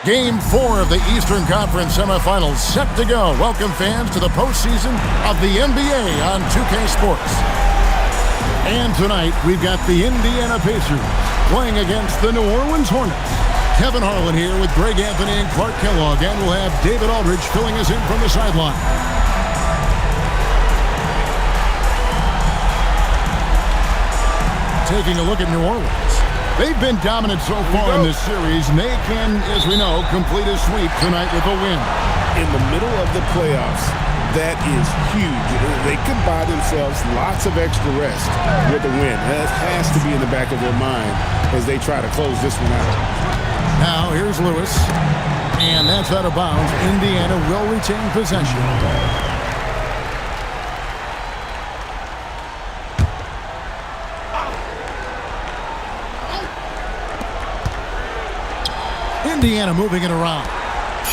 Game 4 of the Eastern Conference Semifinals set to go. Welcome fans to the postseason of the NBA on 2K Sports. And tonight we've got the Indiana Pacers playing against the New Orleans Hornets. Kevin Harlan here with Greg Anthony and Clark Kellogg, and we'll have David Aldridge filling us in from the sideline. Taking a look at New Orleans. They've been dominant so far in this series, and they can, as we know, complete a sweep tonight with a win. In the middle of the playoffs, that is huge. They could buy themselves lots of extra rest with a win. That has to be in the back of their mind as they try to close this one out. Now, here's Lewis, and that's out of bounds. Indiana will retain possession. Indiana moving it around.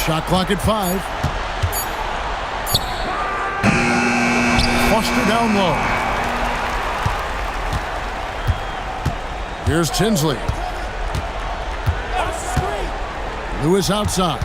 Shot clock at 5. Foster down low. Here's Tinsley. Lewis outside.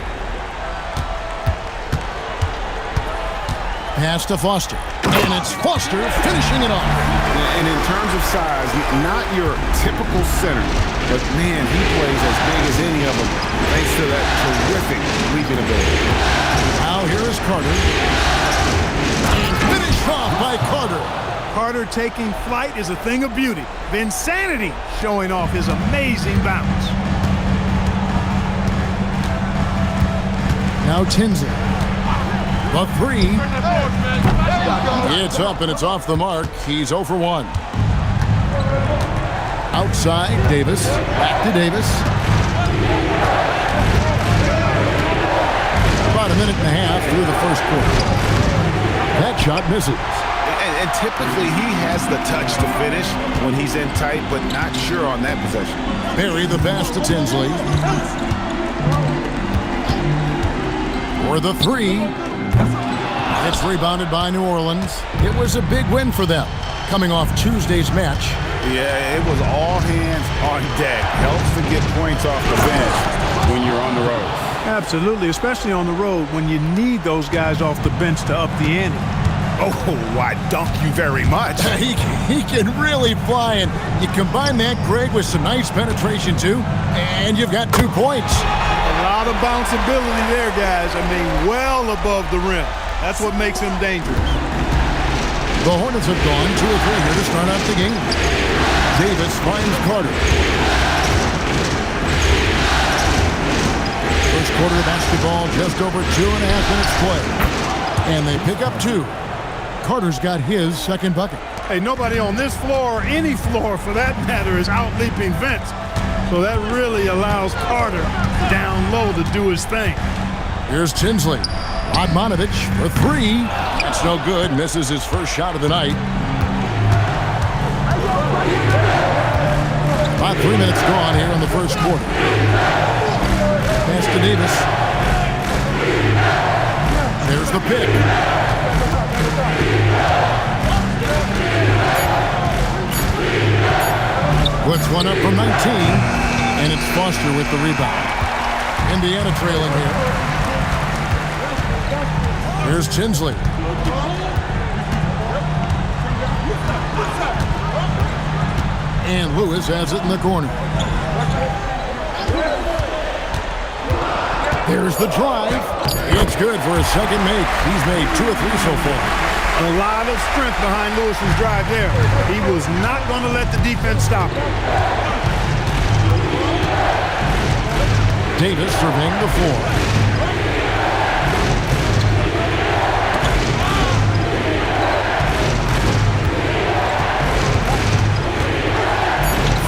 Pass to Foster. And it's Foster finishing it off. And in terms of size, not your typical center, but man, he plays as big as any of them thanks to that terrific leaping ability. Now here is Carter. And finished off by Carter. Carter taking flight is a thing of beauty. Vinsanity showing off his amazing bounce. Now Tinsley. The 3. It's up and it's off the mark. He's 0 for 1. Outside, Davis. Back to Davis. About a minute and a half through the first quarter. That shot misses. And typically he has the touch to finish when he's in tight, but not sure on that possession. Barry the pass to Tinsley. For the 3. It's rebounded by New Orleans. It was a big win for them, coming off Tuesday's match. Yeah, it was all hands on deck. Helps to get points off the bench when you're on the road. Absolutely, especially on the road when you need those guys off the bench to up the ante. Oh, I dunk you very much. He can really fly, and you combine that, Greg, with some nice penetration, too, and you've got 2 points. A lot of bounceability there, guys. I mean, well above the rim. That's what makes him dangerous. The Hornets have gone 2 or 3 here to start out the game. Davis finds Carter. First quarter of basketball, just over 2.5 minutes play. And they pick up 2. Carter's got his second bucket. Hey, nobody on this floor, or any floor for that matter, is out-leaping Vince. So that really allows Carter down low to do his thing. Here's Tinsley. Odmanovich for 3. That's no good. Misses his first shot of the night. About 3 minutes gone here in the first quarter. Pass to Davis. There's the pick. Puts one up from 19. And it's Foster with the rebound. Indiana trailing here. Here's Tinsley. And Lewis has it in the corner. There's the drive. It's good for a second make. He's made 2 or 3 so far. A lot of strength behind Lewis's drive there. He was not going to let the defense stop him. Davis surveying the floor.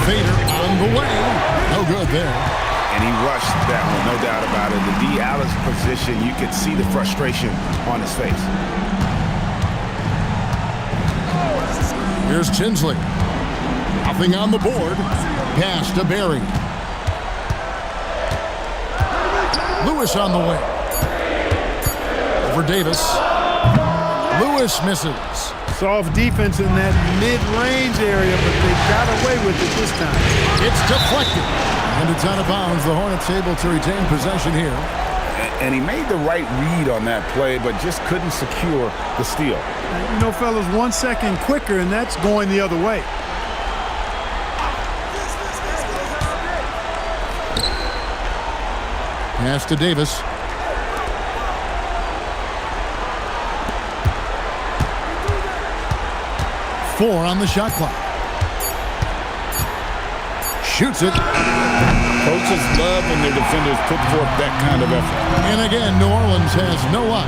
Fader on the way. No good there. And he rushed that one, no doubt about it. The D. Allen's position, you could see the frustration on his face. Here's Tinsley. Nothing on the board. Pass to Barry. Lewis on the way. Over Davis. Lewis misses. Soft defense in that mid-range area, but they got away with it this time. It's deflected, and it's out of bounds. The Hornets able to retain possession here. And he made the right read on that play, but just couldn't secure the steal. You know, fellas, 1 second quicker, and that's going the other way. Pass to Davis. Four on the shot clock. Shoots it. Coaches love when their defenders put forth that kind of effort. And again, New Orleans has no up.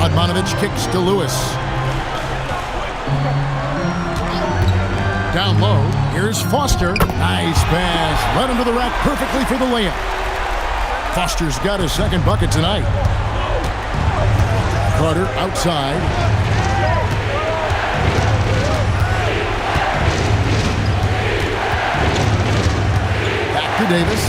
Radmanovich kicks to Lewis. Down low, here's Foster. Nice pass, right under the rack, perfectly for the layup. Foster's got his second bucket tonight. Carter outside. Back to Davis.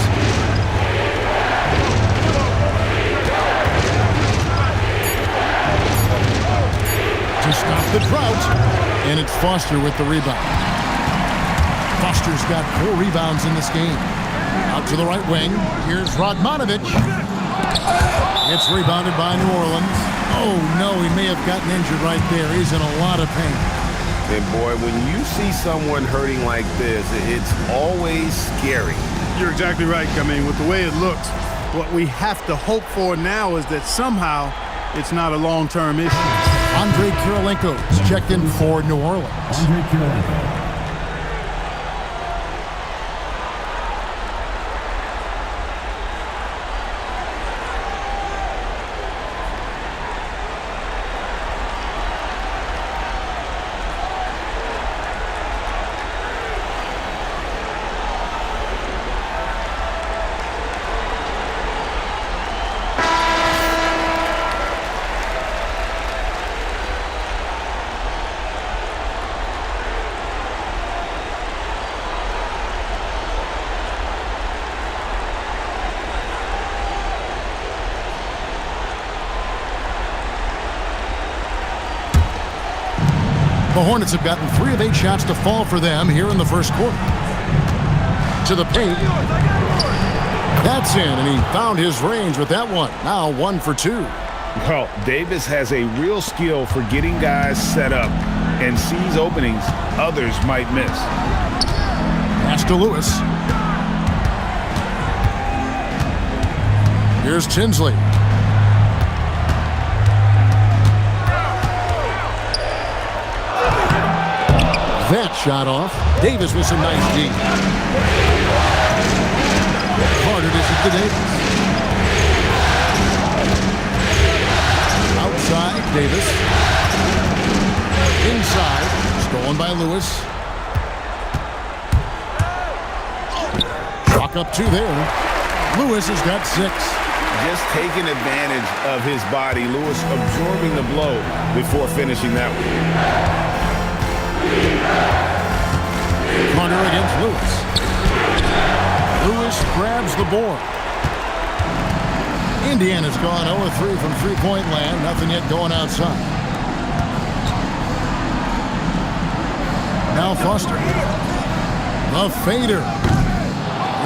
To stop the drought. And it's Foster with the rebound. Foster's got 4 rebounds in this game. Out to the right wing. Here's Radmanovich. It's rebounded by New Orleans. Oh, no, he may have gotten injured right there. He's in a lot of pain. And, boy, when you see someone hurting like this, it's always scary. You're exactly right. I mean, with the way it looks, what we have to hope for now is that somehow it's not a long-term issue. Andre Kirilenko is checked in for New Orleans. Andre Kirilenko. The Hornets have gotten 3 of 8 shots to fall for them here in the first quarter. To the paint. That's in, and he found his range with that one. Now 1 for 2. Well, Davis has a real skill for getting guys set up and sees openings others might miss. Pass to Lewis. Here's Tinsley. That shot off. Davis with some nice D. Carter dishes to Davis. Outside, Davis. Inside, stolen by Lewis. Chalk up 2 there. Lewis has got 6. Just taking advantage of his body. Lewis absorbing the blow before finishing that one. Carter against Lewis. Lewis grabs the board. Indiana's gone 0-3 from three-point land. Nothing yet going outside. Now Foster. The fader.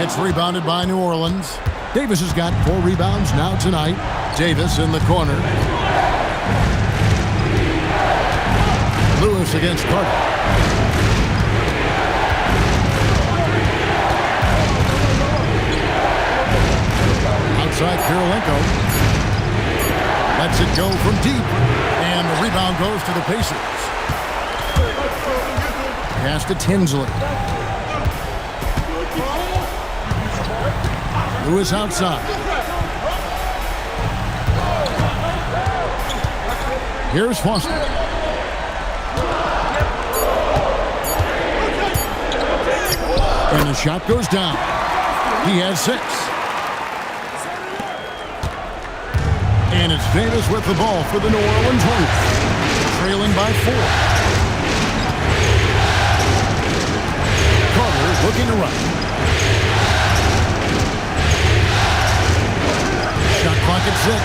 It's rebounded by New Orleans. Davis has got 4 rebounds now tonight. Davis in the corner. Lewis against Carter. Outside Kirilenko. Lets it go from deep. And the rebound goes to the Pacers. Pass to Tinsley. Lewis outside. Here's Foster. And the shot goes down. He has 6. And it's Davis with the ball for the New Orleans Hornets. Trailing by 4. Carter looking to run. Shot clock at 6.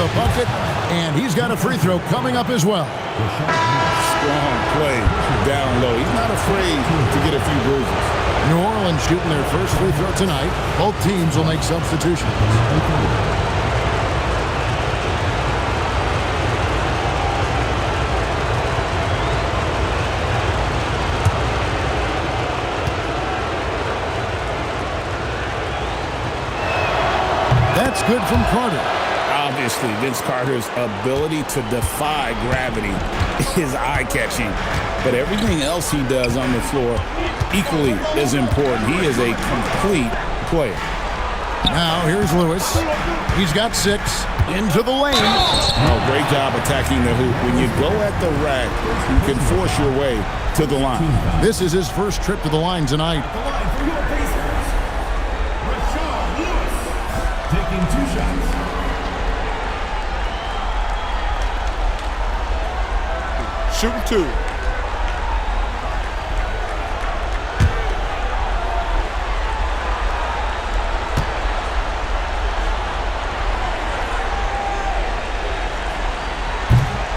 the bucket, and he's got a free throw coming up as well. Strong play down low. He's not afraid to get a few bruises. New Orleans shooting their first free throw tonight. Both teams will make substitutions. That's good from Carter. Obviously, Vince Carter's ability to defy gravity is eye-catching. But everything else he does on the floor equally is important. He is a complete player. Now, here's Lewis. He's got 6 into the lane. Oh, great job attacking the hoop. When you go at the rack, you can force your way to the line. This is his first trip to the line tonight. Taking 2 shots. Shooting 2.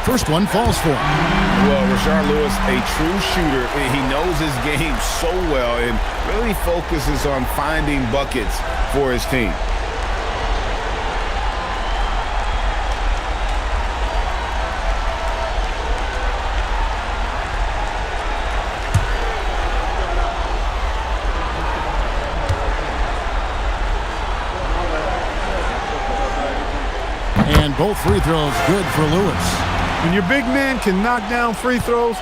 First one falls for him. Well, Rashard Lewis, a true shooter. He knows his game so well and really focuses on finding buckets for his team. And both free throws good for Lewis. When your big man can knock down free throws,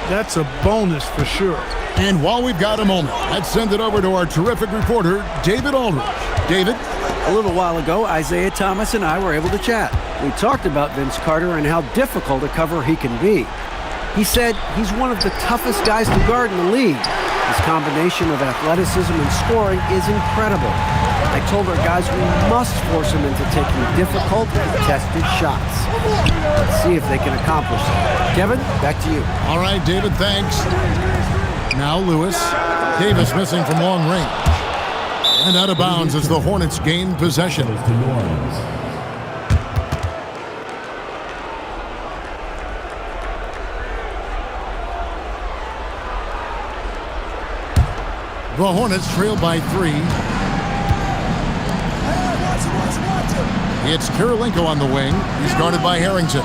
that's a bonus for sure. And while we've got a moment, let's send it over to our terrific reporter, David Aldridge. David? A little while ago, Isaiah Thomas and I were able to chat. We talked about Vince Carter and how difficult a cover he can be. He said he's one of the toughest guys to guard in the league. His combination of athleticism and scoring is incredible. I told our guys we must force him into taking difficult, contested shots. Let's see if they can accomplish that. Kevin, back to you. All right, David, thanks. Now Lewis. Davis missing from long range. And out of bounds as the Hornets gain possession. The Hornets trail by 3. It's Kirilenko on the wing. He's guarded by Harrington.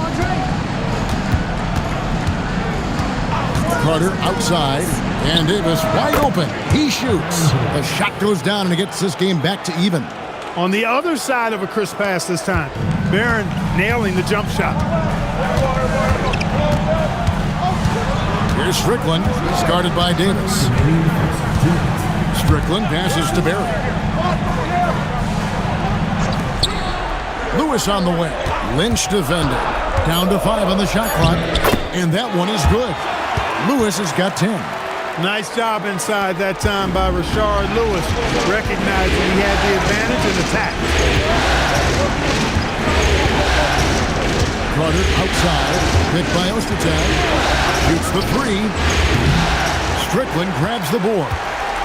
Carter outside. And Davis wide open. He shoots. The shot goes down and it gets this game back to even. On the other side of a crisp pass this time, Barron nailing the jump shot. Here's Strickland. He's guarded by Davis. Strickland passes to Barry. Lewis on the way. Lynch defending. Down to 5 on the shot clock. And that one is good. Lewis has got 10. Nice job inside that time by Rashard Lewis, recognizing he had the advantage in attack. Carter outside. Picked by Ostertag. Shoots the 3. Strickland grabs the board.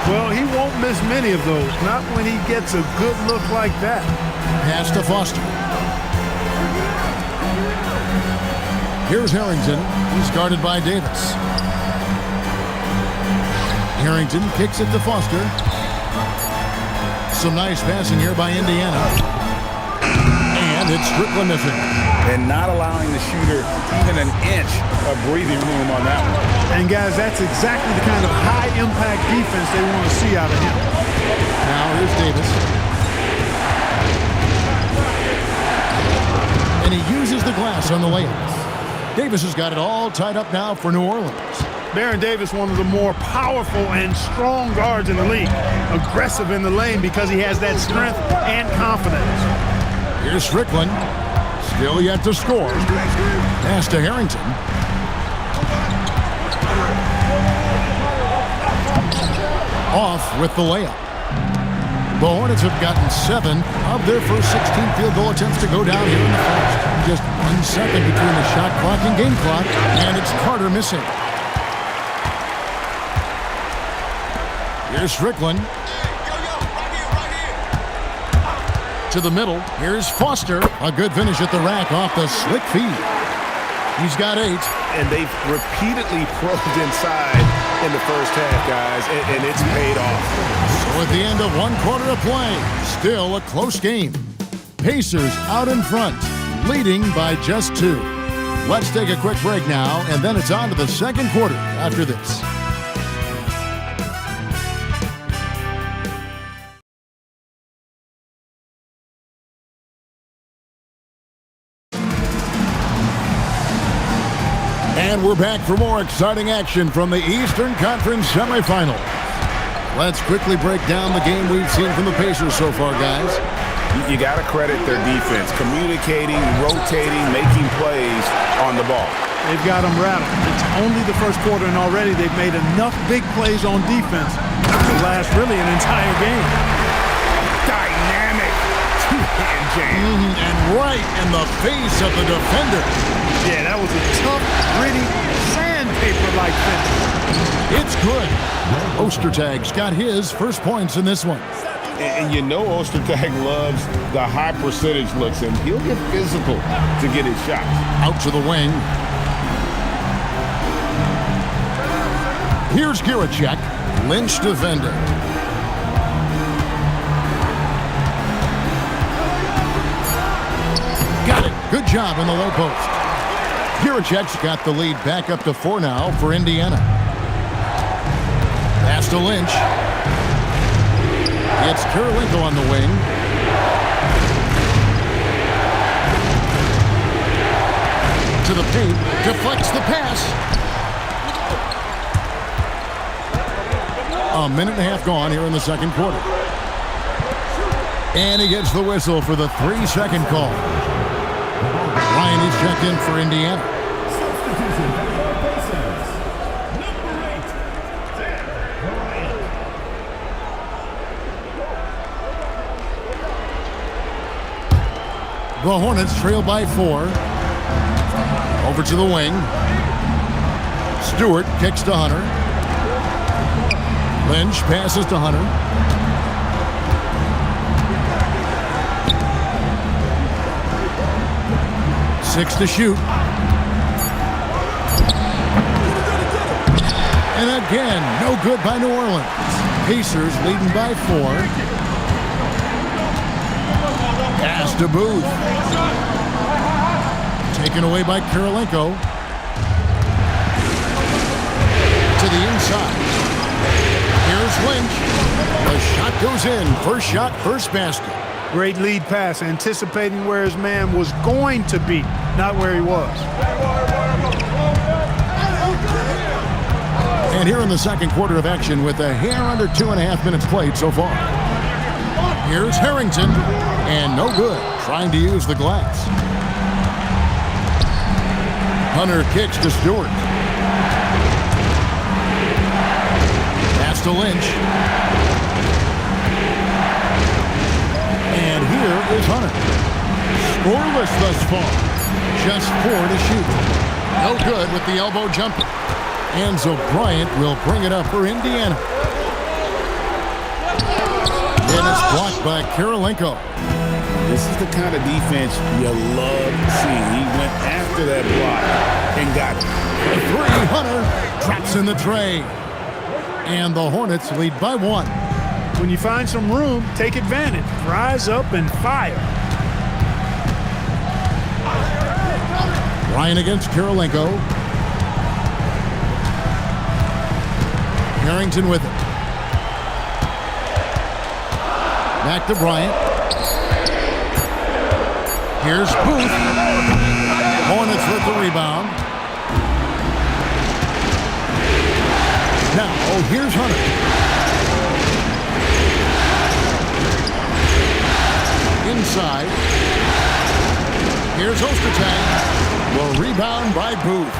Well, he won't miss many of those, not when he gets a good look like that. Pass to Foster. Here's Harrington. He's guarded by Davis. Harrington kicks it to Foster. Some nice passing here by Indiana. And it's Strickland missing. And not allowing the shooter even an inch of breathing room on that one. And guys, that's exactly the kind of high-impact defense they want to see out of him. Now here's Davis. And he uses the glass on the layup. Davis has got it all tied up now for New Orleans. Baron Davis, one of the more powerful and strong guards in the league. Aggressive in the lane because he has that strength and confidence. Here's Strickland. Still yet to score. Pass to Harrington. Off with the layup. The Hornets have gotten 7 of their first 16 field goal attempts to go down here in the first. Just 1 second between the shot clock and game clock, and it's Carter missing. Here's Strickland. To the middle. Here's Foster. A good finish at the rack off the slick feed. He's got 8. And they've repeatedly probed inside in the first half, guys, and it's paid off. So at the end of 1 quarter of play, still a close game. Pacers out in front, leading by just 2. Let's take a quick break now, and then it's on to the second quarter after this. And we're back for more exciting action from the Eastern Conference Semifinal. Let's quickly break down the game we've seen from the Pacers so far, guys. You got to credit their defense, communicating, rotating, making plays on the ball. They've got them rattled. It's only the first quarter, and already they've made enough big plays on defense to last really an entire game. Dynamic two-hand jam. And right in the face of the defender. Yeah, that was a tough, gritty, sandpaper-like finish. It's good. Ostertag's got his first points in this one. And you know Ostertag loves the high percentage looks, and he'll get physical to get his shots. Out to the wing. Here's Giracek. Lynch defending. Got it. Good job in the low post. Giracek's got the lead back up to 4 now for Indiana. Pass to Lynch. It's Kirilenko on the wing. To the paint. Deflects the pass. A minute and a half gone here in the second quarter. And he gets the whistle for the 3-second call. Ryan is checked in for Indiana. The Hornets trail by 4. Over to the wing. Stewart kicks to Hunter. Lynch passes to Hunter. Six to shoot. And again, no good by New Orleans. Pacers leading by 4. Pass to Booth. Taken away by Kirilenko. To the inside. Here's Lynch. The shot goes in. First shot, first basket. Great lead pass, anticipating where his man was going to be, not where he was. And here in the second quarter of action with a hair under 2.5 minutes played so far. Here's Harrington. And no good, trying to use the glass. Hunter kicks to Stewart. Pass to Lynch. And here is Hunter. Scoreless thus far. Just 4 to shoot. No good with the elbow jumper. Enzo Bryant will bring it up for Indiana. And it's blocked by Kirilenko. This is the kind of defense you love seeing. He went after that block and got it. 3, Hunter drops in the tray. And the Hornets lead by 1. When you find some room, take advantage. Rise up and fire. Ryan against Kirilenko. Harrington with it. Back to Bryant. Here's Booth. Hornets with the rebound. Now, here's Hunter. Inside. Here's Ostertag. The rebound by Booth.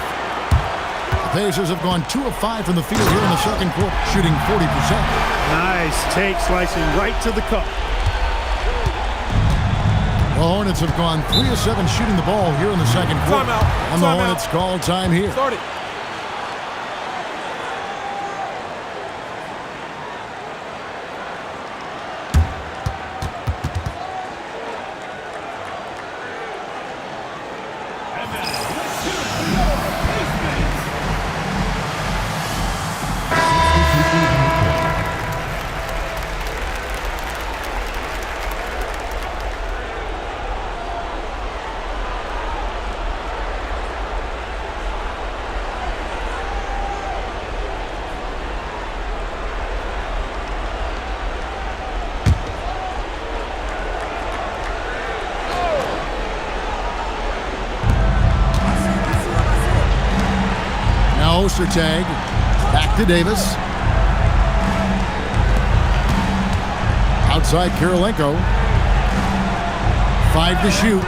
The Pacers have gone 2 of 5 from the field here in the second quarter, shooting 40%. Nice take, slicing right to the cup. The Hornets have gone 3 of 7 shooting the ball here in the second quarter. Timeout. And the Hornets call time here. Start it. Tag. Back to Davis. Outside Kirilenko. 5 to shoot.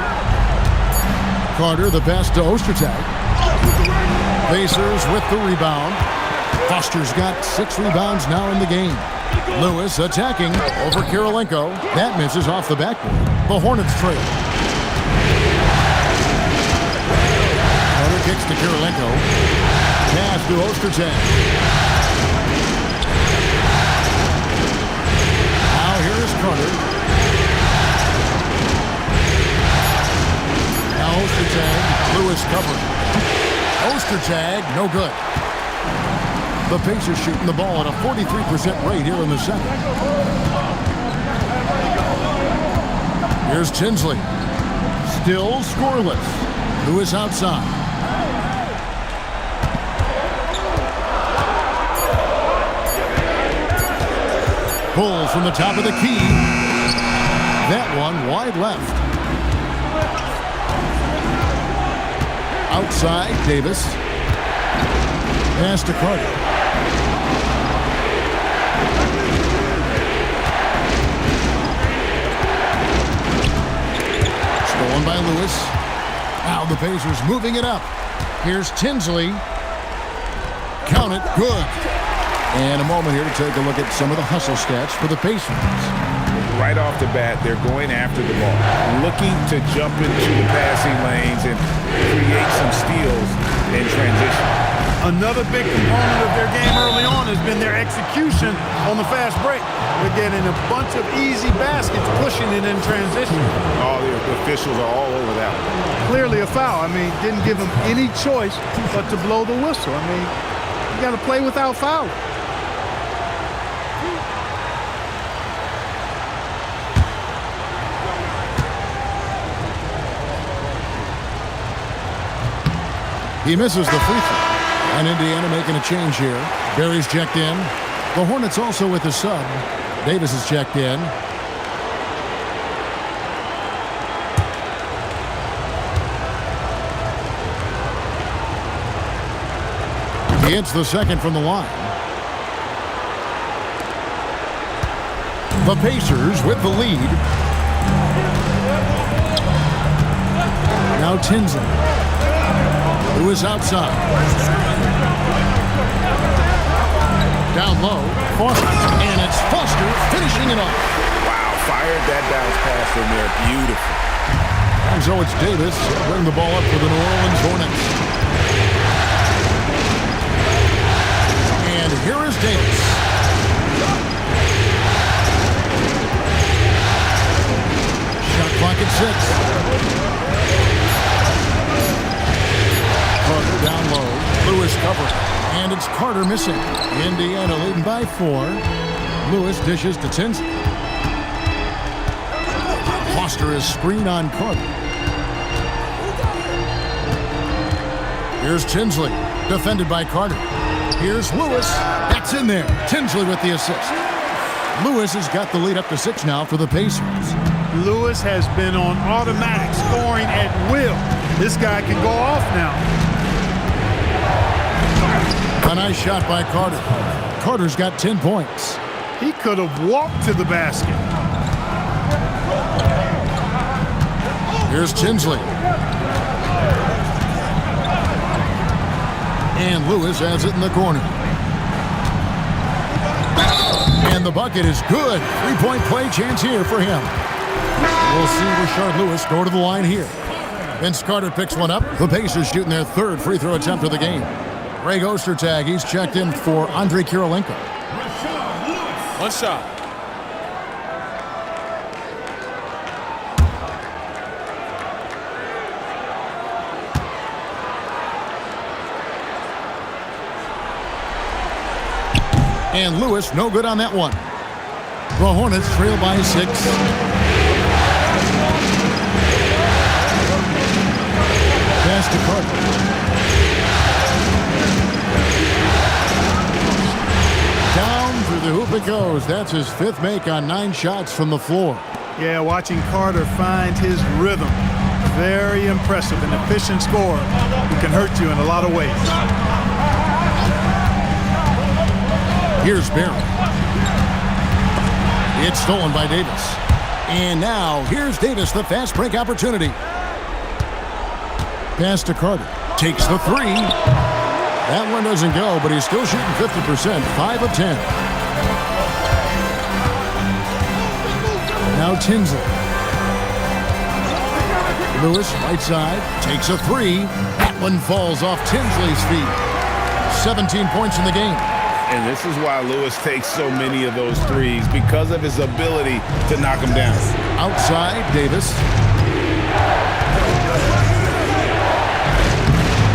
Carter, the pass to Ostertag. Pacers with the rebound. Foster's got 6 rebounds now in the game. Lewis attacking over Kirilenko. That misses off the backboard. The Hornets trail. Carter kicks to Kirilenko. Pass to Ostertag. Now here is Carter. Now Ostertag. Lewis covered. Ostertag, no good. The Pacers shooting the ball at a 43% rate here in the second. Here's Tinsley. Still scoreless. Lewis outside. Pull from the top of the key. That one wide left. Outside, Davis. Pass to Carter. Stolen by Lewis. Now the Pacers moving it up. Here's Tinsley. Count it, good. And a moment here to take a look at some of the hustle stats for the Pacers. Right off the bat, they're going after the ball, looking to jump into the passing lanes and create some steals in transition. Another big component of their game early on has been their execution on the fast break. They're getting a bunch of easy baskets, pushing it in transition. All the officials are all over that one. Clearly a foul. I mean, didn't give them any choice but to blow the whistle. I mean, you got to play without fouling. He misses the free throw. And Indiana making a change here. Barry's checked in. The Hornets also with the sub. Davis is checked in. He hits the second from the line. The Pacers with the lead. Now Tinsley. Who is outside. Down low, Foster, and it's Foster finishing it off. Wow, fired that bounce pass in there. Beautiful. And so it's Davis. Bring the ball up for the New Orleans Hornets. And here is Davis. Shot clock at 6. Carter down low. Lewis covered. And it's Carter missing. Indiana leading by 4. Lewis dishes to Tinsley. Foster is screen on Carter. Here's Tinsley. Defended by Carter. Here's Lewis. That's in there. Tinsley with the assist. Lewis has got the lead up to 6 now for the Pacers. Lewis has been on automatic scoring at will. This guy can go off now. A nice shot by Carter. Carter's got 10 points. He could have walked to the basket. Here's Tinsley. And Lewis has it in the corner. And the bucket is good. 3-point play chance here for him. We'll see Rashard Lewis go to the line here. Vince Carter picks one up. The Pacers shooting their 3rd free throw attempt of the game. Greg Ostertag, he's checked in for Andre Kirilenko. One shot. And Lewis, no good on that one. The Hornets trail by 6. Pass to Carter. Down through the hoop it goes. That's his 5th make on 9 shots from the floor. Yeah, watching Carter find his rhythm. Very impressive, an efficient scorer who can hurt you in a lot of ways. Here's Barry. It's stolen by Davis. And now, here's Davis, the fast break opportunity. Pass to Carter. Takes the 3. That one doesn't go, but he's still shooting 50%, 5 of 10. Now Tinsley. Lewis, right side, takes a 3. That one falls off Tinsley's feet. 17 points in the game. And this is why Lewis takes so many of those threes, because of his ability to knock them down. Outside, Davis.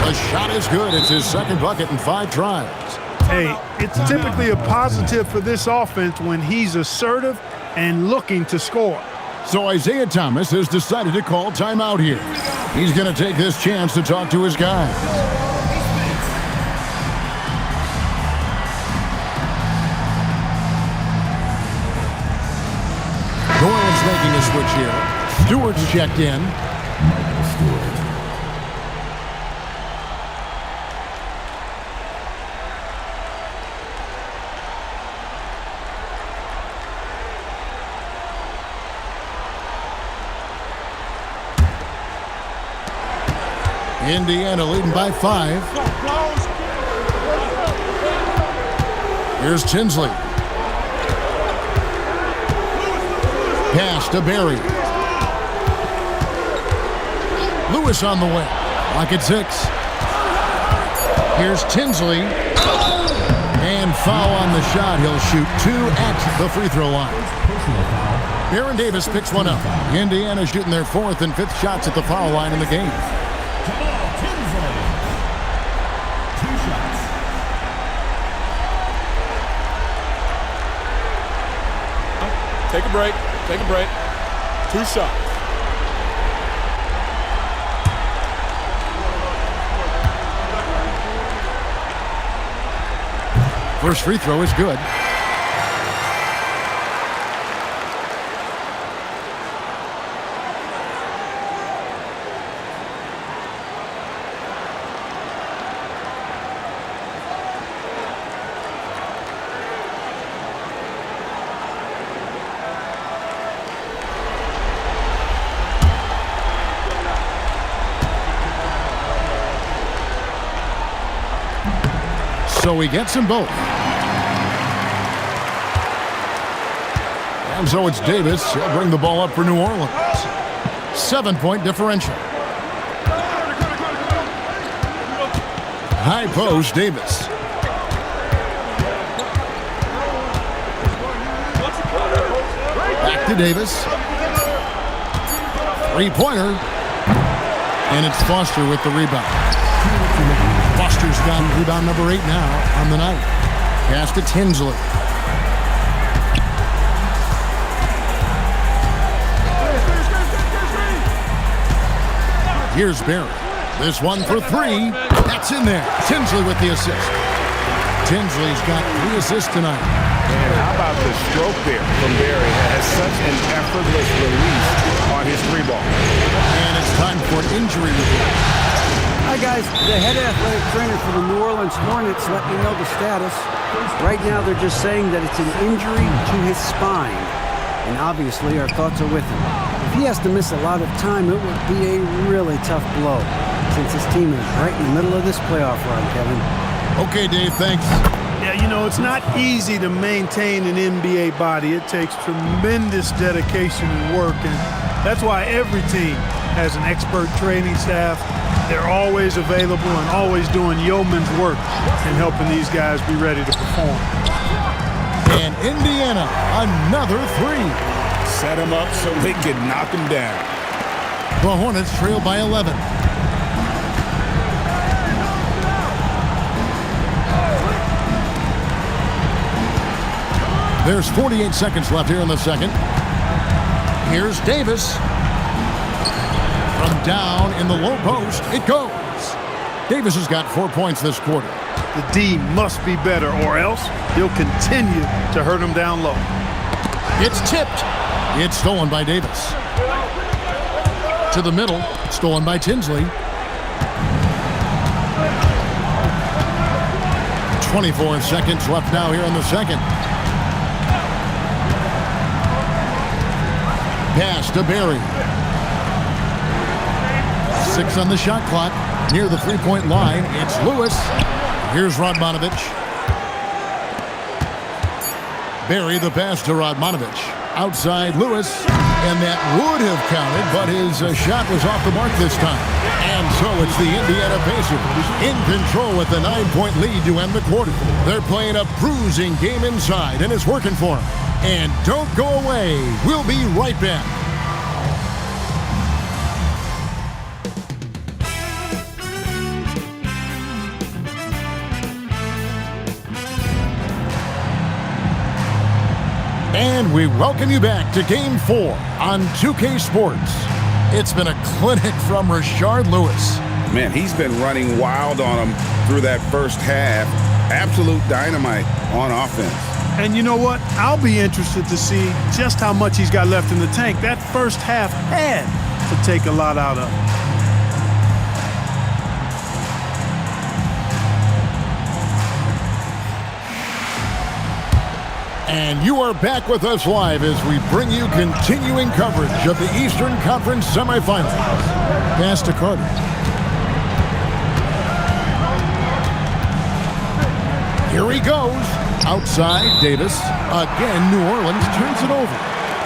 The shot is good. It's his 2nd bucket in 5 tries. Hey, it's typically a positive for this offense when he's assertive and looking to score. So Isaiah Thomas has decided to call timeout here. He's going to take this chance to talk to his guys. Doyle's making a switch here. Stewart's checked in. Indiana leading by 5. Here's Tinsley. Pass to Barry. Lewis on the way. Lock at 6. Here's Tinsley. And foul on the shot. He'll shoot 2 at the free throw line. Baron Davis picks one up. Indiana shooting their 4th and 5th shots at the foul line in the game. Take a break. Take a break. 2 shots. First free throw is good. So he gets them both. And so it's Davis. He'll bring the ball up for New Orleans. 7-point differential. High post, Davis. Back to Davis. 3-pointer. And it's Foster with the rebound. Foster's got rebound number 8 now on the night. Pass to Tinsley. Here's Barry. This one for 3. That's in there. Tinsley with the assist. Tinsley's got 3 assists tonight. And how about the stroke there from Barry? Has such an effortless release on his 3-ball. And it's time for an injury report. Hi, guys. The head athletic trainer for the New Orleans Hornets let me know the status. Right now, they're just saying that it's an injury to his spine. And obviously, our thoughts are with him. If he has to miss a lot of time, it would be a really tough blow, since his team is right in the middle of this playoff run, Kevin. Okay, Dave, thanks. Yeah, you know, it's not easy to maintain an NBA body. It takes tremendous dedication and work, and that's why every team has an expert training staff. They're always available and always doing yeoman's work in helping these guys be ready to perform. And Indiana, another 3. Set him up so they can knock him down. The Hornets trail by 11. There's 48 seconds left here in the second. Here's Davis. From down in the low post, it goes. Davis has got 4 points this quarter. The D must be better, or else he'll continue to hurt him down low. It's tipped. It's stolen by Davis. To the middle, stolen by Tinsley. 24 seconds left now here in the second. Pass to Barry. 6 on the shot clock. Near the three-point line, it's Lewis. Here's Radmanovich. Barry the pass to Radmanovich. Outside Lewis. And that would have counted, but his shot was off the mark this time. And so it's the Indiana Pacers in control with the 9-point lead to end the quarter. They're playing a bruising game inside, and it's working for them. And don't go away. We'll be right back. And we welcome you back to Game 4 on 2K Sports. It's been a clinic from Rashard Lewis. Man, he's been running wild on him through that first half. Absolute dynamite on offense. And you know what? I'll be interested to see just how much he's got left in the tank. That first half had to take a lot out of him. And you are back with us live as we bring you continuing coverage of the Eastern Conference Semifinals. Pass to Carter. Here he goes. Outside, Davis. Again, New Orleans turns it over.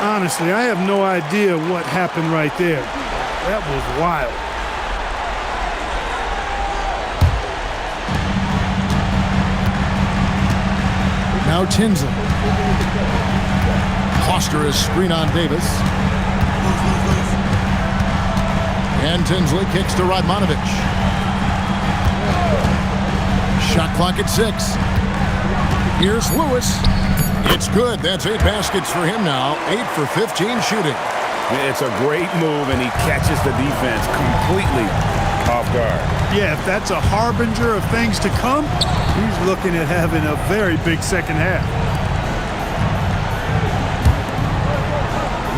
Honestly, I have no idea what happened right there. That was wild. Now Tinsley. Foster is screen on Davis. And Tinsley kicks to Radmanovich. Shot clock at 6. Here's Lewis. It's good. That's 8 baskets for him now. 8 for 15 shooting. It's a great move, and he catches the defense completely off guard. Yeah, if that's a harbinger of things to come, he's looking at having a very big second half.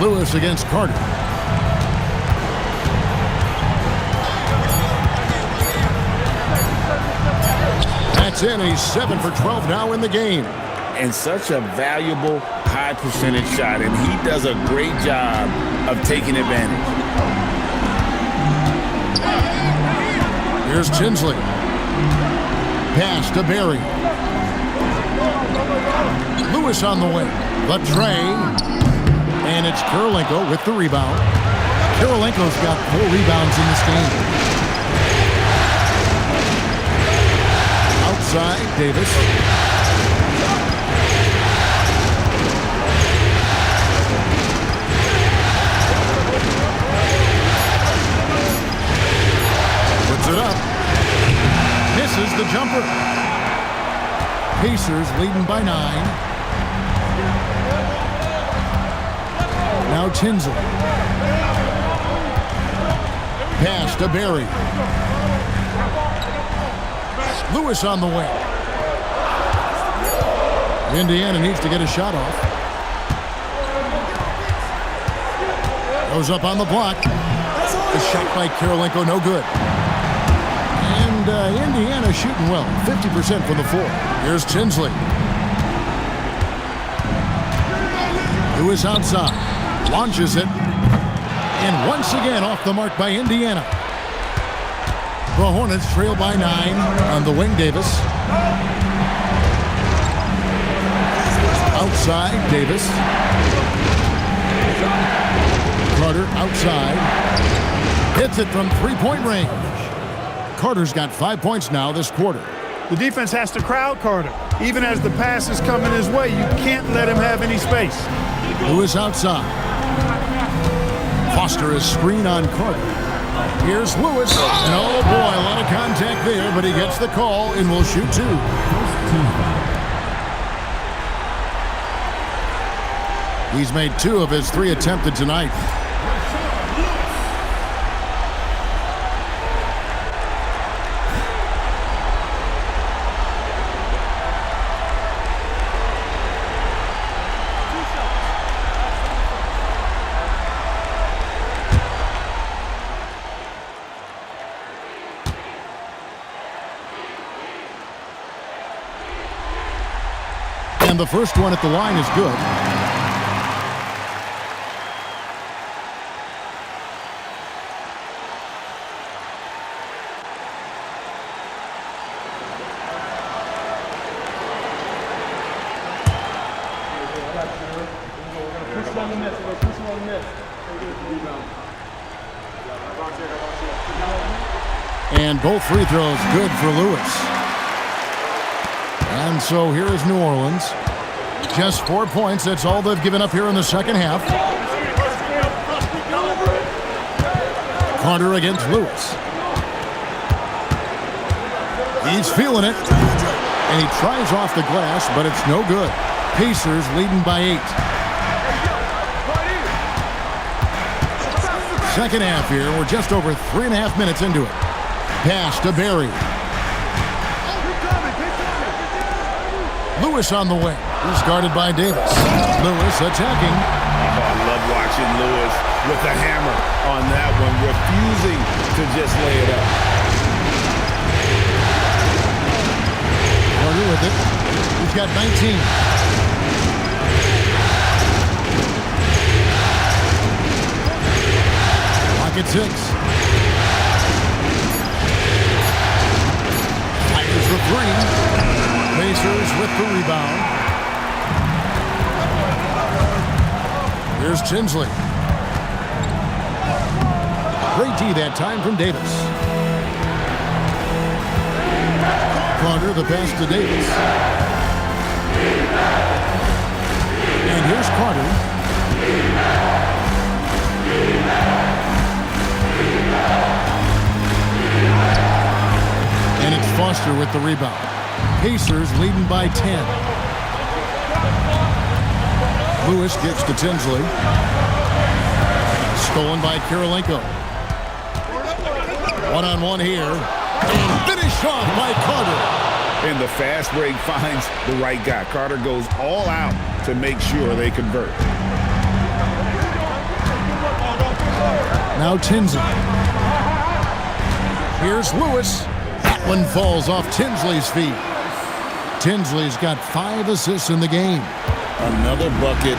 Lewis against Carter. That's in. He's 7 for 12 now in the game. And such a valuable high percentage shot, and he does a great job of taking advantage. Here's Tinsley. Pass to Barry. Lewis on the wing. The tray. And it's Kirilenko with the rebound. Kirilenko's got 4 rebounds in this game. Outside, Davis. Puts it up. Misses the jumper. Pacers leading by 9. Now Tinsley. Pass to Barry. Lewis on the wing. Indiana needs to get a shot off. Goes up on the block. The shot by Kirilenko, no good. And Indiana shooting well, 50% from the floor. Here's Tinsley. Lewis outside. Launches it. And once again off the mark by Indiana. The Hornets trail by 9 on the wing, Davis. Outside, Davis. Carter outside. Hits it from three-point range. Carter's got 5 points now this quarter. The defense has to crowd Carter. Even as the pass is coming his way, you can't let him have any space. Lewis outside. Foster is screen on Carter. Here's Lewis. And oh boy, a lot of contact there, but he gets the call and will shoot 2. He's made 2 of his 3 attempted tonight. And the first one at the line is good. And both free throws good for Lewis. And so here is New Orleans. Just 4 points. That's all they've given up here in the second half. Carter against Lewis. He's feeling it. And he tries off the glass, but it's no good. Pacers leading by 8. Second half here. We're just over 3.5 minutes into it. Pass to Barry. Lewis on the wing. He's guarded by Davis. Lewis attacking. Oh, I love watching Lewis with the hammer on that one, refusing to just lay it up. Carter with it. He's got 19. Clock at 6. Tigers for 3. Pacers with the rebound. Here's Tinsley. Great D that time from Davis. Carter, the pass to Davis. And here's Carter. And it's Foster with the rebound. Pacers leading by 10. Lewis gets to Tinsley. Stolen by Kirilenko. One-on-one here. And finished off by Carter. And the fast break finds the right guy. Carter goes all out to make sure they convert. Now Tinsley. Here's Lewis. That one falls off Tinsley's feet. Tinsley's got 5 assists in the game. Another bucket.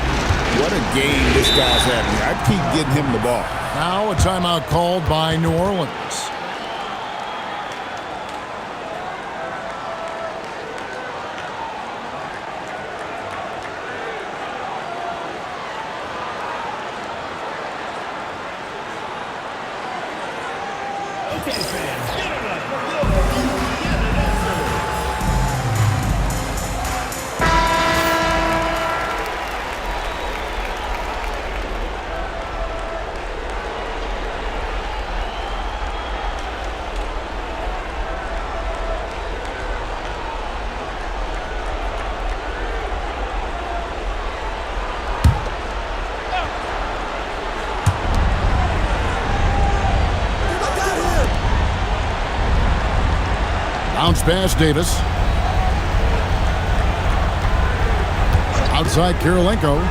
What a game this guy's having. I keep getting him the ball. Now a timeout called by New Orleans. Bounce pass, Davis. Outside Kirilenko.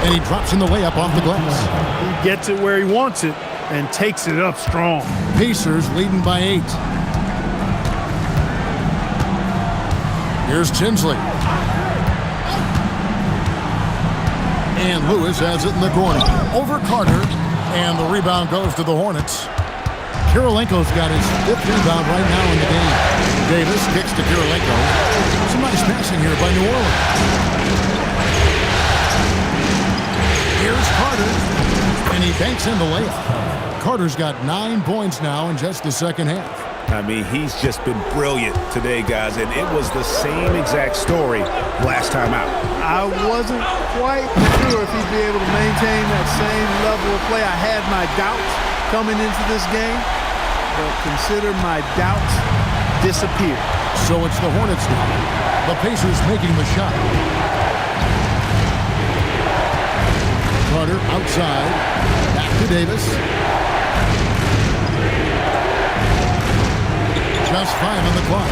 And he drops in the layup off the glass. He gets it where he wants it and takes it up strong. Pacers leading by 8. Here's Tinsley. And Lewis has it in the corner. Over Carter. And the rebound goes to the Hornets. Kirilenko's got his 5th rebound right now in the game. Davis kicks to Kirilenko. Some nice passing here by New Orleans. Here's Carter. And he banks in the layup. Carter's got 9 points now in just the second half. I mean, he's just been brilliant today, guys, and it was the same exact story last time out. I wasn't quite sure if he'd be able to maintain that same level of play. I had my doubts coming into this game, but consider my doubts disappear. So it's the Hornets now. The Pacers making the shot. Carter outside. Back to Davis. Just 5 on the clock.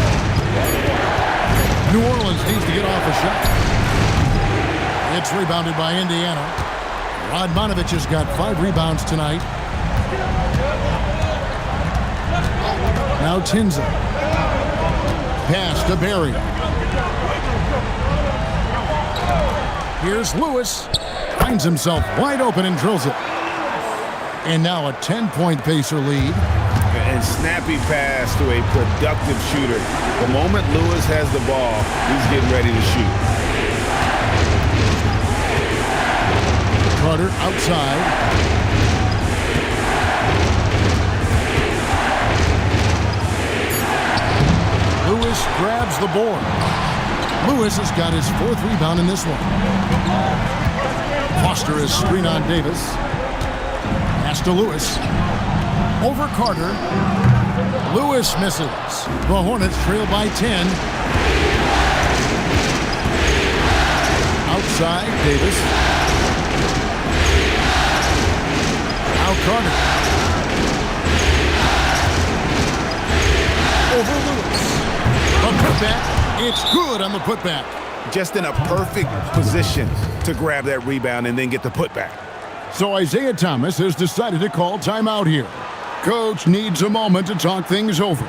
New Orleans needs to get off a shot. It's rebounded by Indiana. Radmanovich has got 5 rebounds tonight. Now Tinza. Pass to Barry. Here's Lewis. Finds himself wide open and drills it. And now a 10-point Pacer lead. And snappy pass to a productive shooter. The moment Lewis has the ball, he's getting ready to shoot. Carter outside. Lewis grabs the board. Lewis has got his 4th rebound in this one. Foster is screen on Davis. Pass to Lewis. Over Carter. Lewis misses. The Hornets trail by 10. Outside, Davis. Now Carter. Over Lewis. A putback. It's good on the putback. Just in a perfect position to grab that rebound and then get the putback. So Isaiah Thomas has decided to call timeout here. Coach needs a moment to talk things over.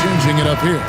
Changing it up here.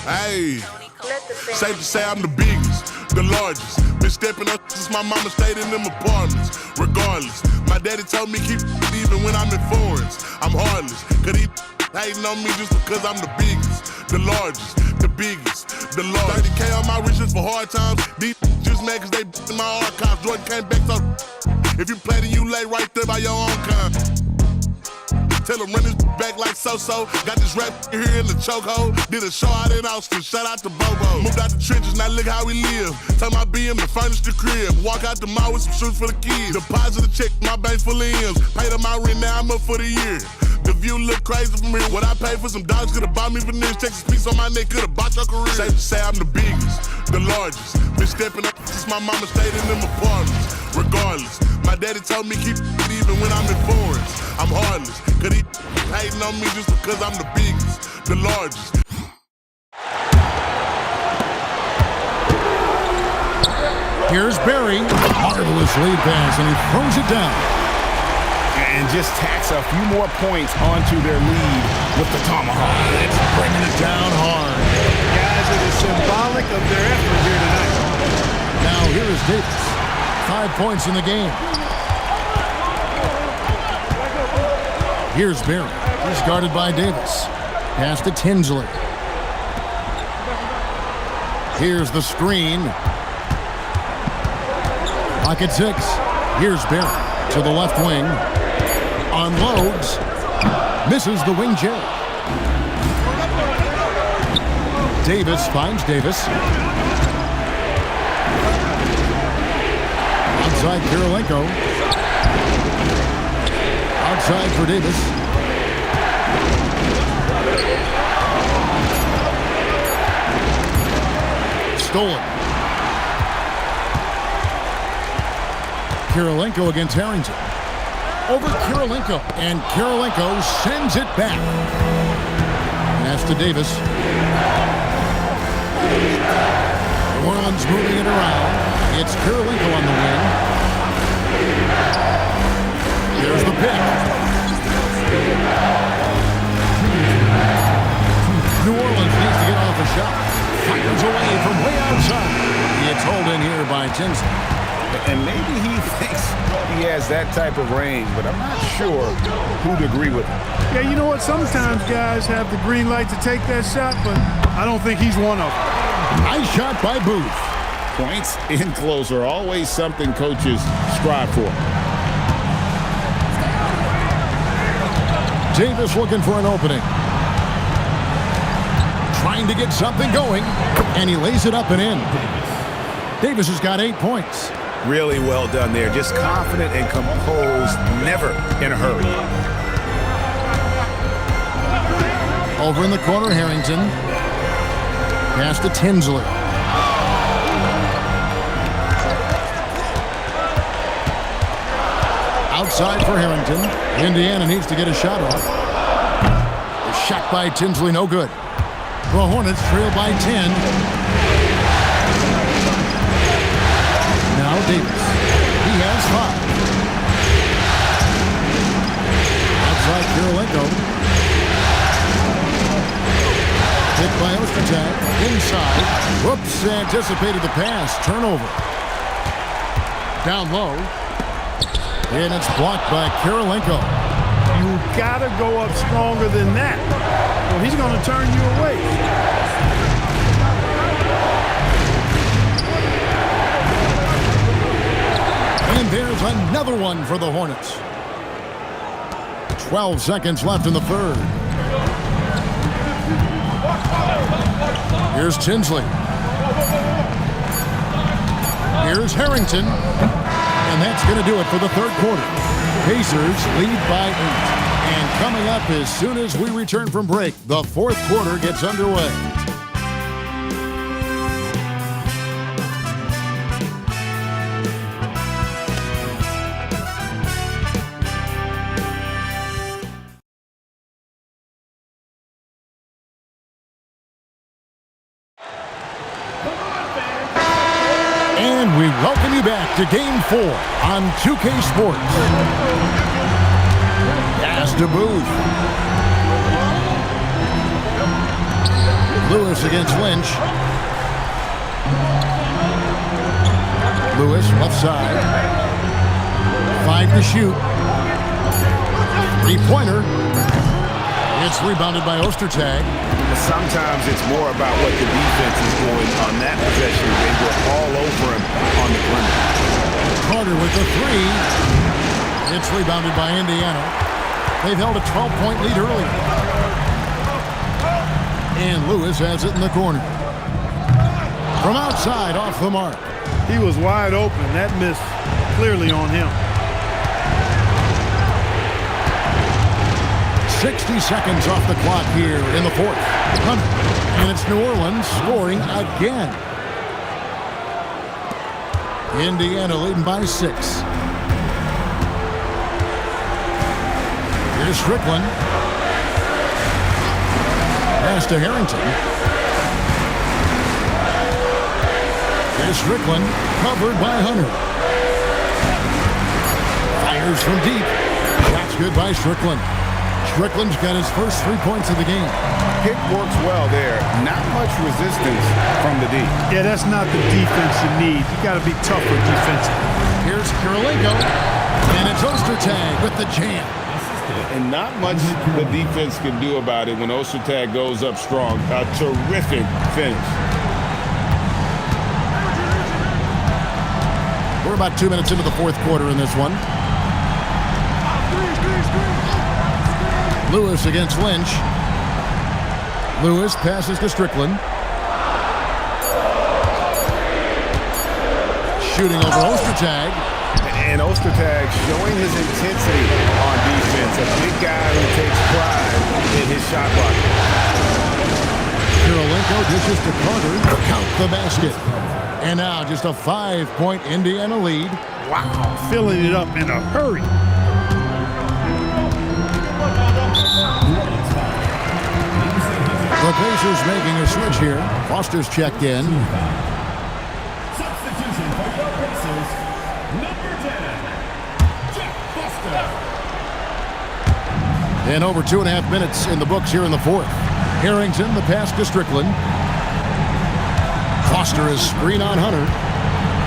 Hey, safe to say I'm the biggest, the largest. Been stepping up since my mama stayed in them apartments. Regardless, my daddy told me keep even when I'm in foreigns. I'm heartless, cause he hating on me just because I'm the biggest, the largest, the biggest, the largest. 30K on my riches for hard times. These just mad cause they in my archives. Jordan came back so if you play then you lay right there by your own kind. Tell him run his back like so-so. Got this rap here in the chokehold. Did a show out in Austin, shout out to Bobo. Moved out the trenches, now look how we live. Tell my BM to furnish the crib. Walk out the mall with some shoes for the kids. Deposit a check, my bank full of M's. Paid on my rent, now I'm up for the year. The view look crazy from here. What I paid for some dogs could've bought me veneers. Texas piece on my neck could've bought your career. Safe to say I'm the biggest, the largest. Been stepping up since my mama stayed in them apartments. Regardless, my daddy told me keep it even when I'm in foreigns. I'm heartless, cause he hating on me just because I'm the biggest, the largest. Here's Barry. Marvelous lead pass, and he throws it down. And just tacks a few more points onto their lead with the tomahawk. It's bringing it down hard. Guys, it is symbolic of their effort here tonight. Now here is Davis. 5 points in the game. Here's Barry. He's guarded by Davis. Pass to Tinsley. Here's the screen. Pocket 6. Here's Barry to the left wing. Unloads. Misses the wing J. Davis finds Davis. Outside Kirilenko. Outside for Davis. Stolen. Kirilenko against Harrington. Over Kirilenko. And Kirilenko sends it back. Pass to Davis. New Orleans moving it around. It's Kirilenko on the wing. Here's the pick. New Orleans needs to get off a shot. Fires away from way outside. It's hauled in here by Tinsley. And maybe he thinks he has that type of range, but I'm not sure who'd agree with him. Yeah, you know what? Sometimes guys have the green light to take that shot, but I don't think he's one of them. Nice shot by Booth. Points in close are always something coaches strive for. Davis looking for an opening. Trying to get something going, and he lays it up and in. Davis has got 8 points. Really well done there. Just confident and composed, never in a hurry. Over in the corner, Harrington. Pass to Tinsley. Outside for Harrington. Indiana needs to get a shot off. A shot by Tinsley, no good. The Hornets trail by 10. Now Davis. He has 5. Outside Kirilenko. Hit by Ostertag. Inside. Whoops, anticipated the pass. Turnover. Down low. And it's blocked by Kirilenko. You gotta go up stronger than that, or he's gonna turn you away. And there's another one for the Hornets. 12 seconds left in the third. Here's Tinsley. Here's Harrington. And that's going to do it for the third quarter. Pacers lead by 8. And coming up as soon as we return from break, the fourth quarter gets underway. And we welcome you back to Game 4 on 2K Sports. Pass to Booth. Lewis against Lynch. Lewis, left side. 5 to shoot. 3-pointer. It's rebounded by Ostertag. Sometimes it's more about what the defense is doing on that possession. They were all over him on the perimeter. Carter with the 3. It's rebounded by Indiana. They've held a 12-point lead early. And Lewis has it in the corner. From outside, off the mark. He was wide open. That miss clearly on him. 60 seconds off the clock here in the fourth. And it's New Orleans scoring again. Indiana leading by 6. Here's Strickland. Pass to Harrington. Here's Strickland, covered by Hunter. Fires from deep. Shot's good by Strickland. Strickland's got his first 3 points of the game. Pick works well there. Not much resistance from the D. Yeah, that's not the defense you need. You got to be tougher defensively. Here's Kirilenko. And it's Ostertag with the jam. And not much the defense can do about it when Ostertag goes up strong. A terrific finish. We're about 2 minutes into the fourth quarter in this one. Lewis against Lynch. Lewis passes to Strickland. Shooting over Ostertag. And Ostertag showing his intensity on defense. A big guy who takes pride in his shot block. Kirilenko dishes to Carter. Count the basket. And now just a 5-point Indiana lead. Wow, filling it up in a hurry. The Pacers making a switch here. Foster's checked in. Substitution for your Pacers, number 10, Jack Foster. And over 2.5 minutes in the books here in the fourth. Harrington, the pass to Strickland. Foster is screen on Hunter.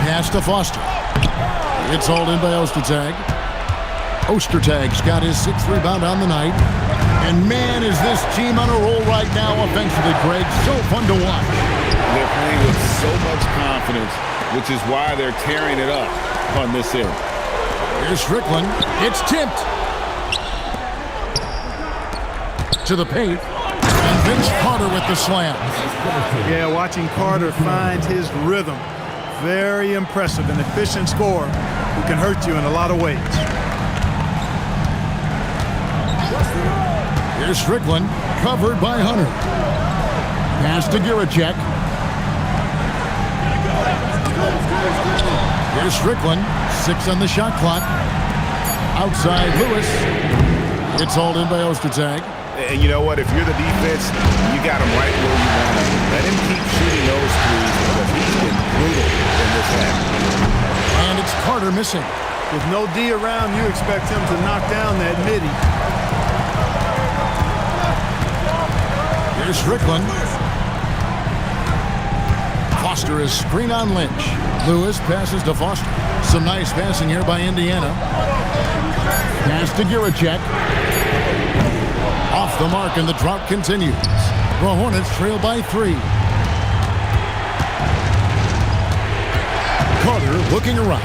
Pass to Foster. It's hauled in by Ostertag. Ostertag's got his 6th rebound on the night. And man, is this team on a roll right now offensively, Greg. So fun to watch. They're playing with so much confidence, which is why they're tearing it up on this end. Here's Strickland. It's tipped. To the paint. And Vince Carter with the slam. Yeah, watching Carter find his rhythm. Very impressive. An efficient scorer who can hurt you in a lot of ways. Here's Strickland, covered by Hunter. Pass to Giracek. Here's Strickland, 6 on the shot clock. Outside Lewis. It's hauled in by Ostertag. And you know what? If you're the defense, you got him right where you want him. Let him keep shooting those threes because he's been brutal in this half. And it's Carter missing. With no D around, you expect him to knock down that midi. Here's Strickland. Foster is screen on Lynch. Lewis passes to Foster. Some nice passing here by Indiana. Pass to Giracek. Off the mark, and the drought continues. The Hornets trail by 3. Carter looking around.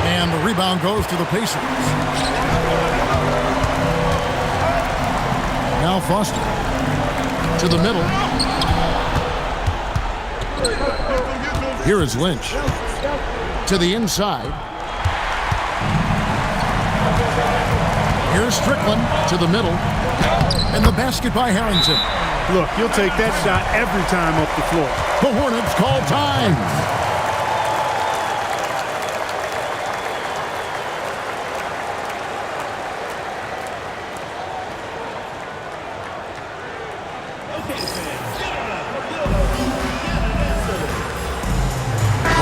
And the rebound goes to the Pacers. Now Foster to the middle. Here is Lynch to the inside. Here's Strickland to the middle. And the basket by Harrington. Look, you'll take that shot every time up the floor. The Hornets call time.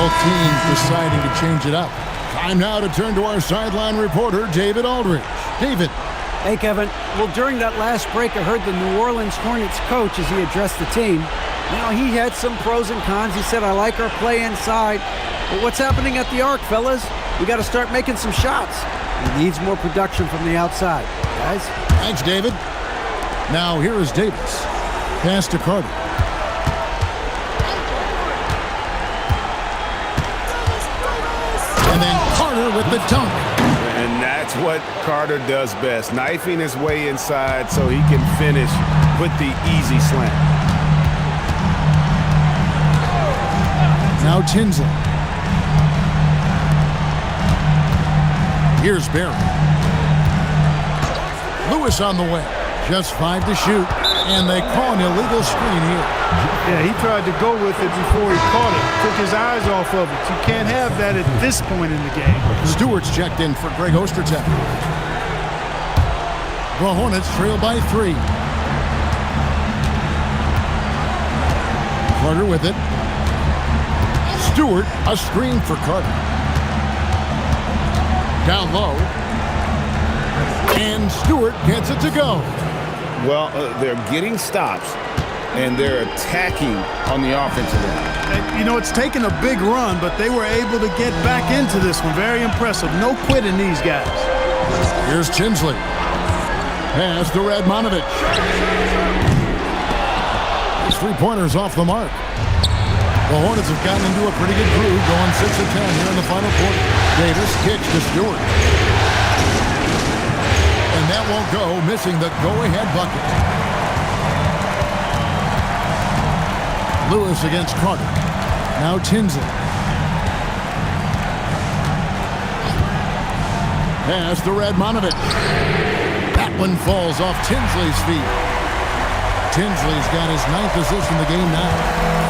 Both teams deciding to change it up. Time now to turn to our sideline reporter, David Aldridge. David. Hey, Kevin. Well, during that last break, I heard the New Orleans Hornets coach as he addressed the team. You know, he had some pros and cons. He said, I like our play inside. But what's happening at the arc, fellas? We got to start making some shots. He needs more production from the outside. Guys? Thanks, David. Now, here is Davis. Pass to Carter. And then Carter with the dunk. And that's what Carter does best, knifing his way inside so he can finish with the easy slam. Now Tinsley. Here's Barry. Lewis on the way. Just 5 to shoot. And they call an illegal screen here. Yeah, he tried to go with it before he caught it. Took his eyes off of it. You can't have that at this point in the game. Stewart's checked in for Greg Ostertag. The Hornets trail by 3. Carter with it. Stewart, a screen for Carter. Down low. And Stewart gets it to go. Well, they're getting stops, and they're attacking on the offensive end. And, you know, it's taken a big run, but they were able to get back into this one. Very impressive. No quitting these guys. Here's Tinsley. Pass to Radmanovich. His three-pointers off the mark. The Hornets have gotten into a pretty good groove, going 6 of 10 here in the final quarter. Davis kicks to Stewart. And that won't go, missing the go-ahead bucket. Lewis against Carter. Now Tinsley. Pass to Radmanovich. That one falls off Tinsley's feet. Tinsley's got his 9th assist in the game now.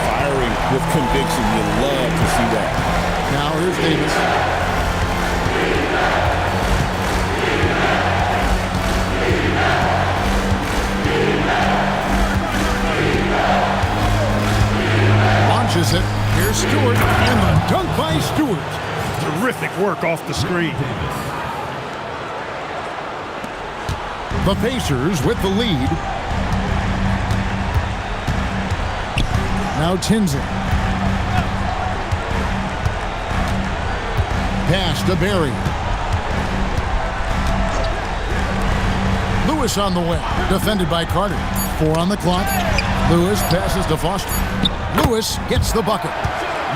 Firing with conviction. You love to see that. Now here's Davis. Launches it. Here's Stewart. And the dunk by Stewart. Terrific work off the screen. The Pacers with the lead. Now Tinsley. Pass to Barry. Lewis on the way. Defended by Carter. 4 on the clock. Lewis passes to Foster. Lewis gets the bucket.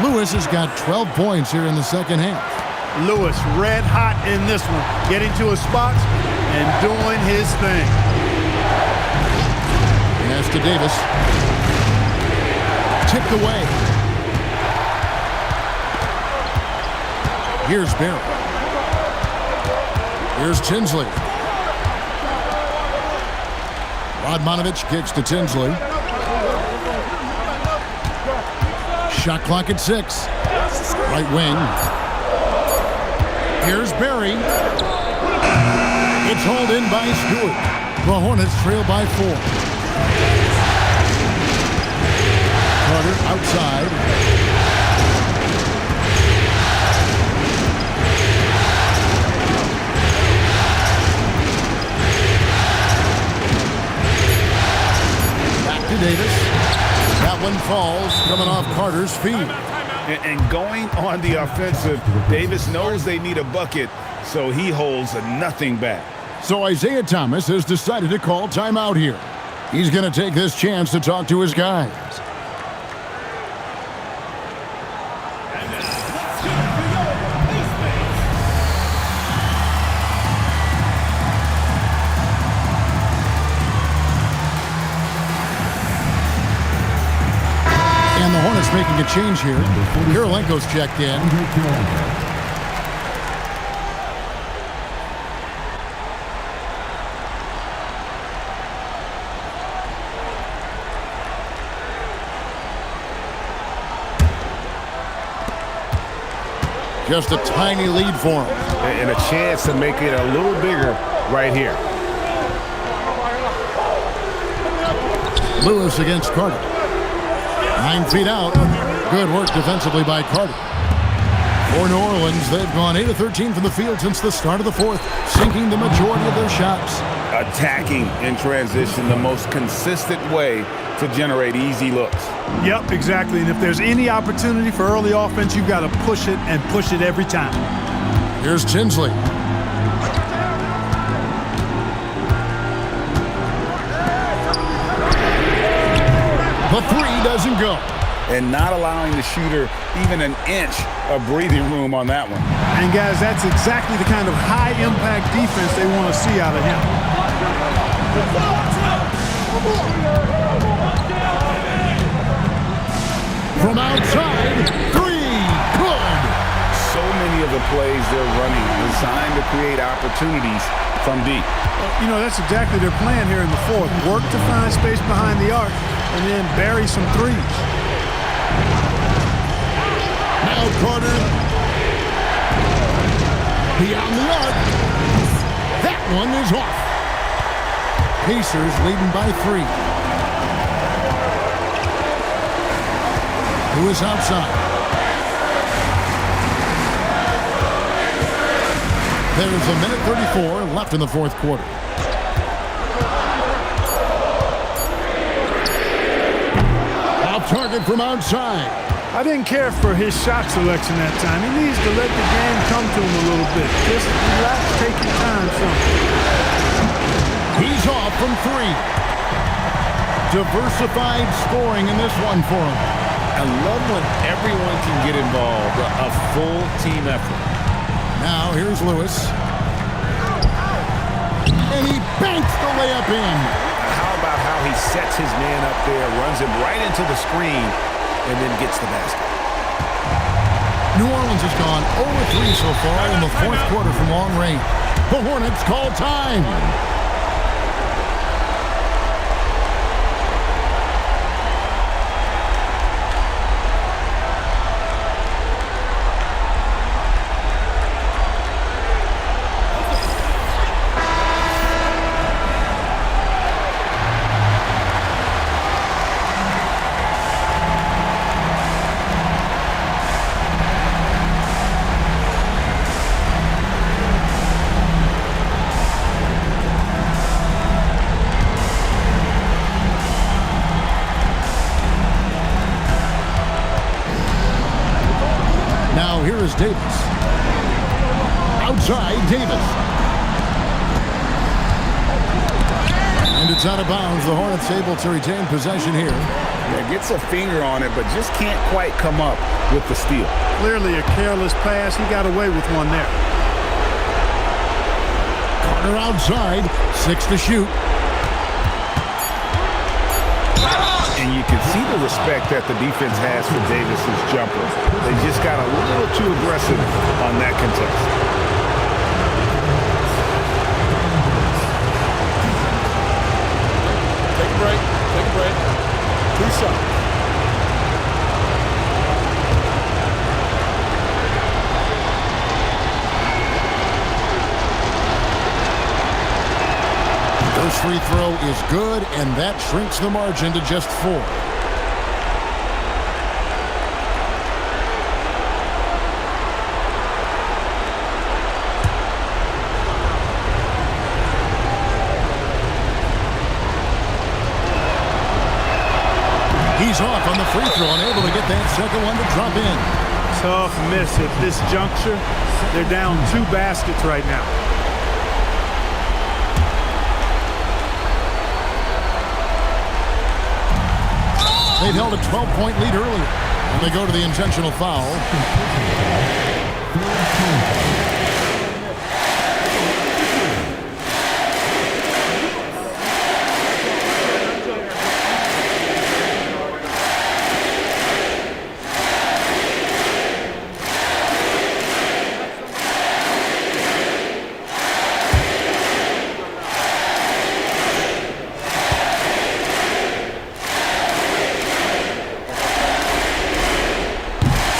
Lewis has got 12 points here in the second half. Lewis red hot in this one. Getting to his spots and doing his thing. Pass to Davis. Tipped away. Here's Barry. Here's Tinsley. Radmanovich kicks to Tinsley. Shot clock at 6. Right wing. Here's Barry. It's hauled in by Stewart. The Hornets trail by 4. Carter outside. Back to Davis. That one falls, coming off Carter's feet. And going on the offensive, Davis knows they need a bucket, so he holds nothing back. So Isaiah Thomas has decided to call timeout here. He's going to take this chance to talk to his guys. And the Hornets making a change here. Kirilenko's checked in. Just a tiny lead for him. And a chance to make it a little bigger right here. Lewis against Carter. 9 feet out. Good work defensively by Carter. For New Orleans, they've gone 8 of 13 from the field since the start of the fourth, sinking the majority of their shots. Attacking in transition, the most consistent way to generate easy looks. Yep, exactly. And if there's any opportunity for early offense, you've got to push it and push it every time. Here's Tinsley. The three doesn't go. And not allowing the shooter even an inch of breathing room on that one. And guys, that's exactly the kind of high-impact defense they want to see out of him. From outside, three, good. So many of the plays they're running designed to create opportunities from deep. You know, that's exactly their plan here in the fourth. Work to find space behind the arc and then bury some threes. Now Carter. Beyond the arc. That one is off. Pacers leading by 3. Who is outside? There's a minute 34 left in the fourth quarter. Off target from outside. I didn't care for his shot selection that time. He needs to let the game come to him a little bit. Just relax, take your time, son. He's off from 3. Diversified scoring in this one for him. I love when everyone can get involved, a full team effort. Now here's Lewis. And he banks the layup in. How about how he sets his man up there, runs him right into the screen, and then gets the basket. New Orleans has gone 0-3 so far in the fourth quarter from long range. The Hornets call time. Here is Davis. Outside, Davis. And it's out of bounds. The Hornets able to retain possession here. Yeah, gets a finger on it, but just can't quite come up with the steal. Clearly a careless pass. He got away with one there. Carter outside. 6 to shoot. And you can see the respect that the defense has for Davis's jumper. They just got a little too aggressive on that contest. Take a break. Take a break. 2 shots. First free throw is good, and that shrinks the margin to just 4. He's off on the free throw and able to get that second one to drop in. Tough miss at this juncture. They're down 2 baskets right now. They've held a 12-point lead earlier, and they go to the intentional foul.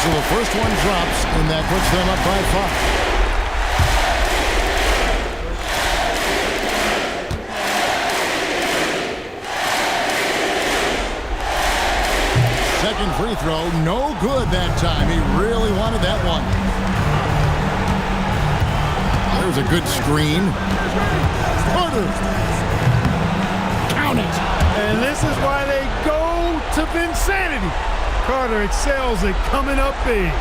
So the first one drops, and that puts them up by 5. Second free throw, no good that time. He really wanted that one. There's a good screen. Carter. Count it. And this is why they go to Vinsanity. Carter excels at coming up big.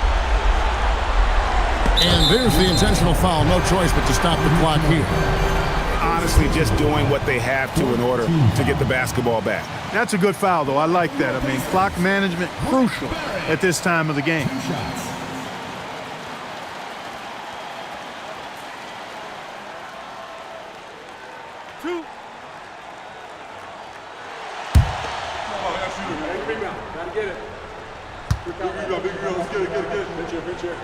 And there's the intentional foul. No choice but to stop the clock here. Honestly, just doing what they have to in order to get the basketball back. That's a good foul, though. I like that. I mean, clock management crucial at this time of the game. Two. Gotta get it. Big rebound. Let's get it. Pinch here.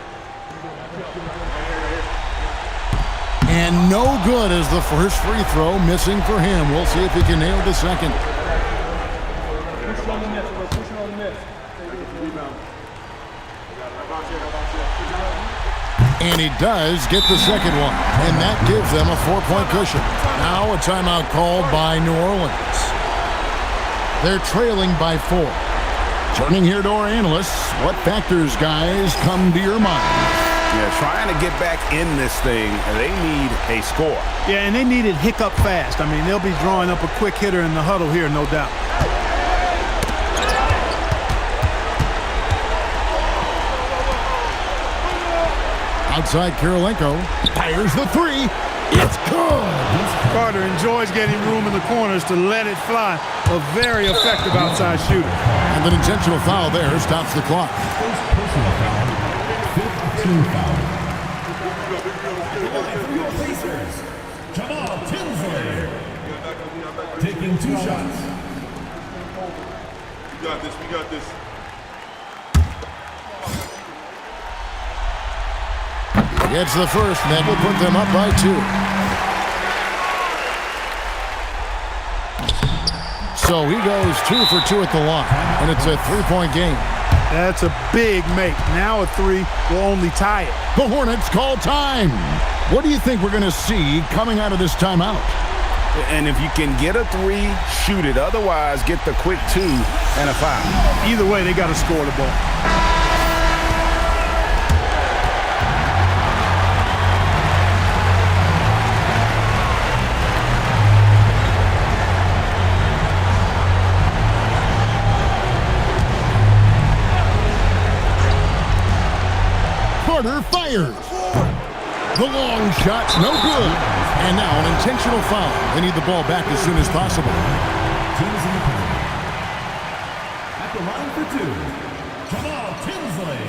And no good as the first free throw missing for him. We'll see if he can nail the second. And he does get the second one. And that gives them a 4-point cushion. Now a timeout called by New Orleans. They're trailing by 4. Turning here to our analysts, what factors, guys, come to your mind? Yeah, trying to get back in this thing, they need a score. Yeah, and they need it hiccup fast. I mean, they'll be drawing up a quick hitter in the huddle here, no doubt. Outside Kirilenko fires the 3. It's good. Carter enjoys getting room in the corners to let it fly. A very effective outside shooter. And an intentional foul there stops the clock. Taking 2 shots. We got this. Gets the first, and that will put them up by 2. So he goes 2 for 2 at the line, and it's a 3-point game. That's a big make. Now a 3 will only tie it. The Hornets call time. What do you think we're going to see coming out of this timeout? And if you can get a 3, shoot it. Otherwise, get the quick 2 and a foul. Either way, they got to score the ball. Carter fires. The long shot, no good. And now an intentional foul. They need the ball back as soon as possible. Teams in the paint. At the line for 2, Jamal Tinsley.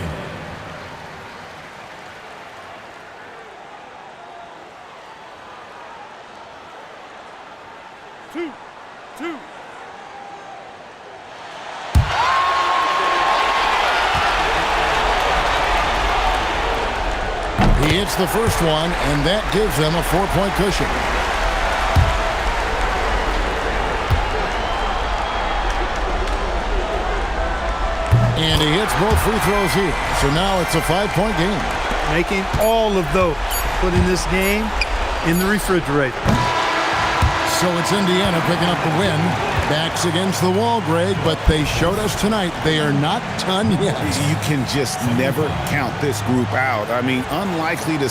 Two. He hits the first one, and that gives them a 4-point cushion. And he hits both free throws here. So now it's a 5-point game. Making all of those. Putting this game in the refrigerator. So it's Indiana picking up the win. Backs against the wall, Greg, but they showed us tonight they are not done yet. You can just never count this group out. I mean, unlikely to